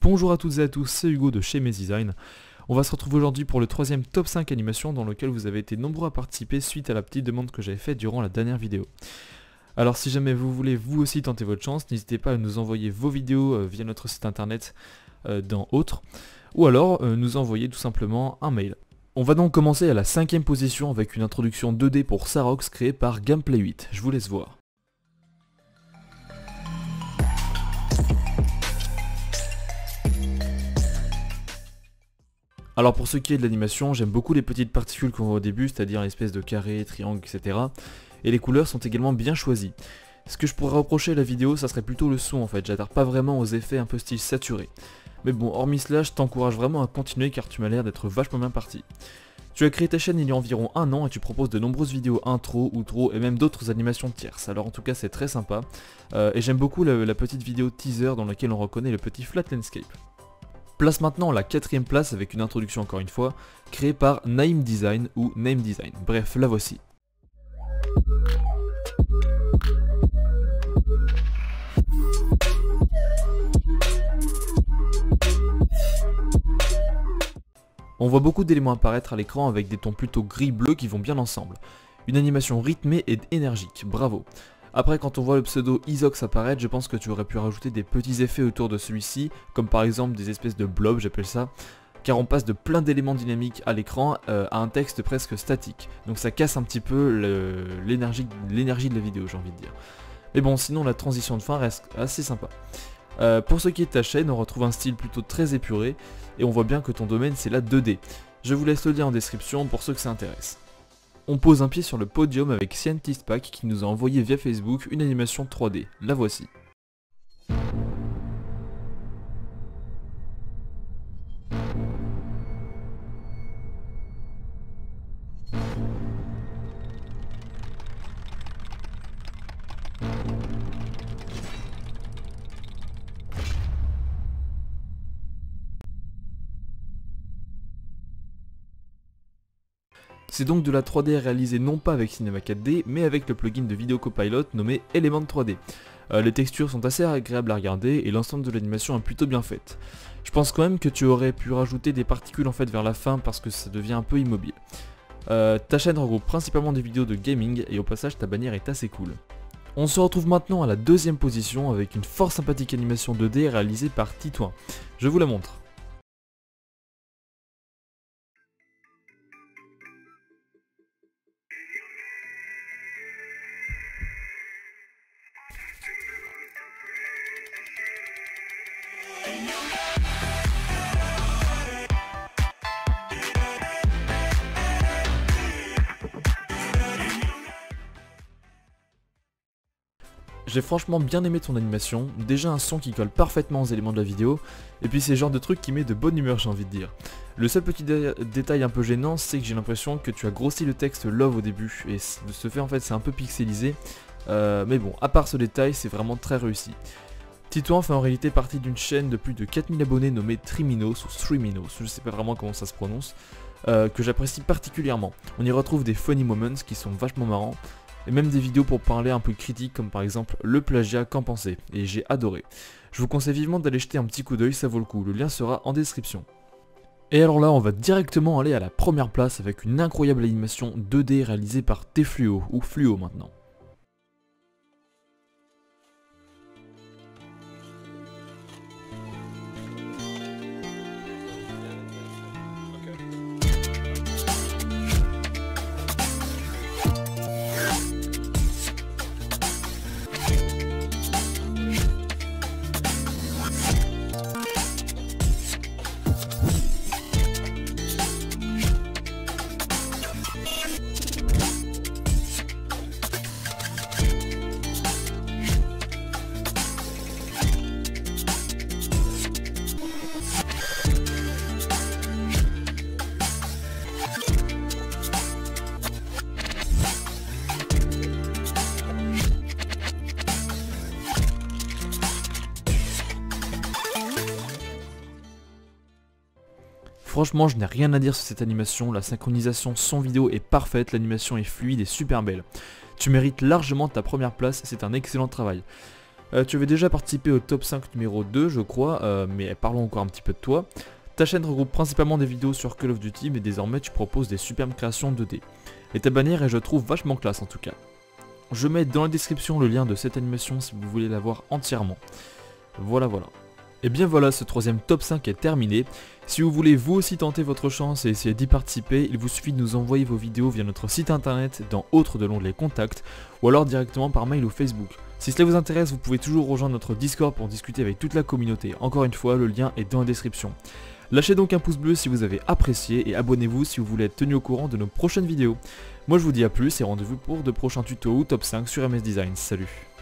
Bonjour à toutes et à tous, c'est Hugo de chez Mesdesign. On va se retrouver aujourd'hui pour le troisième top 5 animation dans lequel vous avez été nombreux à participer suite à la petite demande que j'avais faite durant la dernière vidéo. Alors si jamais vous voulez vous aussi tenter votre chance, n'hésitez pas à nous envoyer vos vidéos via notre site internet dans Autres, ou alors nous envoyer tout simplement un mail. On va donc commencer à la 5ème position avec une introduction 2D pour Sarox créée par Gameplay 8, je vous laisse voir. Alors pour ce qui est de l'animation, j'aime beaucoup les petites particules qu'on voit au début, c'est-à-dire l'espèce de carré, triangle, etc. Et les couleurs sont également bien choisies. Ce que je pourrais reprocher à la vidéo, ça serait plutôt le son en fait, j'adhère pas vraiment aux effets un peu style saturé. Mais bon, hormis cela, je t'encourage vraiment à continuer car tu m'as l'air d'être vachement bien parti. Tu as créé ta chaîne il y a environ un an et tu proposes de nombreuses vidéos intro, outro et même d'autres animations tierces. Alors en tout cas c'est très sympa. Et j'aime beaucoup la petite vidéo teaser dans laquelle on reconnaît le petit flat landscape. Place maintenant la 4ème place avec une introduction encore une fois, créée par Naim Design ou Name Design. Bref, la voici. On voit beaucoup d'éléments apparaître à l'écran avec des tons plutôt gris-bleu qui vont bien ensemble. Une animation rythmée et énergique, bravo. Après quand on voit le pseudo Isox apparaître, je pense que tu aurais pu rajouter des petits effets autour de celui-ci, comme par exemple des espèces de blobs, j'appelle ça, car on passe de plein d'éléments dynamiques à l'écran à un texte presque statique. Donc ça casse un petit peu l'énergie de la vidéo, j'ai envie de dire. Mais bon, sinon la transition de fin reste assez sympa. Pour ce qui est de ta chaîne, on retrouve un style plutôt très épuré, et on voit bien que ton domaine c'est la 2D. Je vous laisse le lien en description pour ceux que ça intéresse. On pose un pied sur le podium avec Scientist Pack qui nous a envoyé via Facebook une animation 3D. La voici. C'est donc de la 3D réalisée non pas avec Cinema 4D, mais avec le plugin de Video Copilot nommé Element 3D. Les textures sont assez agréables à regarder et l'ensemble de l'animation est plutôt bien faite. Je pense quand même que tu aurais pu rajouter des particules en fait vers la fin parce que ça devient un peu immobile. Ta chaîne regroupe principalement des vidéos de gaming et au passage ta bannière est assez cool. On se retrouve maintenant à la 2ème position avec une fort sympathique animation 2D réalisée par Titouan. Je vous la montre. J'ai franchement bien aimé ton animation, déjà un son qui colle parfaitement aux éléments de la vidéo, et puis c'est le genre de truc qui met de bonne humeur j'ai envie de dire. Le seul petit détail un peu gênant, c'est que j'ai l'impression que tu as grossi le texte love au début, et de ce fait en fait c'est un peu pixelisé, mais bon, à part ce détail, c'est vraiment très réussi. Titouan fait en réalité partie d'une chaîne de plus de 4000 abonnés nommée Triminos ou Streaminos, je sais pas vraiment comment ça se prononce, que j'apprécie particulièrement. On y retrouve des funny moments qui sont vachement marrants, et même des vidéos pour parler un peu critique comme par exemple le plagiat, qu'en penser, et j'ai adoré. Je vous conseille vivement d'aller jeter un petit coup d'œil, ça vaut le coup, le lien sera en description. Et alors là on va directement aller à la première place avec une incroyable animation 2D réalisée par Tfluo, ou Fluo maintenant. Franchement, je n'ai rien à dire sur cette animation, la synchronisation son vidéo est parfaite, l'animation est fluide et super belle. Tu mérites largement ta première place, c'est un excellent travail. Tu avais déjà participé au top 5 numéro 2 je crois, mais parlons encore un petit peu de toi. Ta chaîne regroupe principalement des vidéos sur Call of Duty, mais désormais tu proposes des superbes créations 2D. Et ta bannière est je trouve vachement classe en tout cas. Je mets dans la description le lien de cette animation si vous voulez la voir entièrement. Voilà. Et bien voilà, ce troisième top 5 est terminé. Si vous voulez vous aussi tenter votre chance et essayer d'y participer, il vous suffit de nous envoyer vos vidéos via notre site internet dans Autres de l'onglet Contact, ou alors directement par mail ou Facebook. Si cela vous intéresse, vous pouvez toujours rejoindre notre Discord pour discuter avec toute la communauté. Encore une fois, le lien est dans la description. Lâchez donc un pouce bleu si vous avez apprécié et abonnez-vous si vous voulez être tenu au courant de nos prochaines vidéos. Moi je vous dis à plus et rendez-vous pour de prochains tutos ou top 5 sur MS Design. Salut!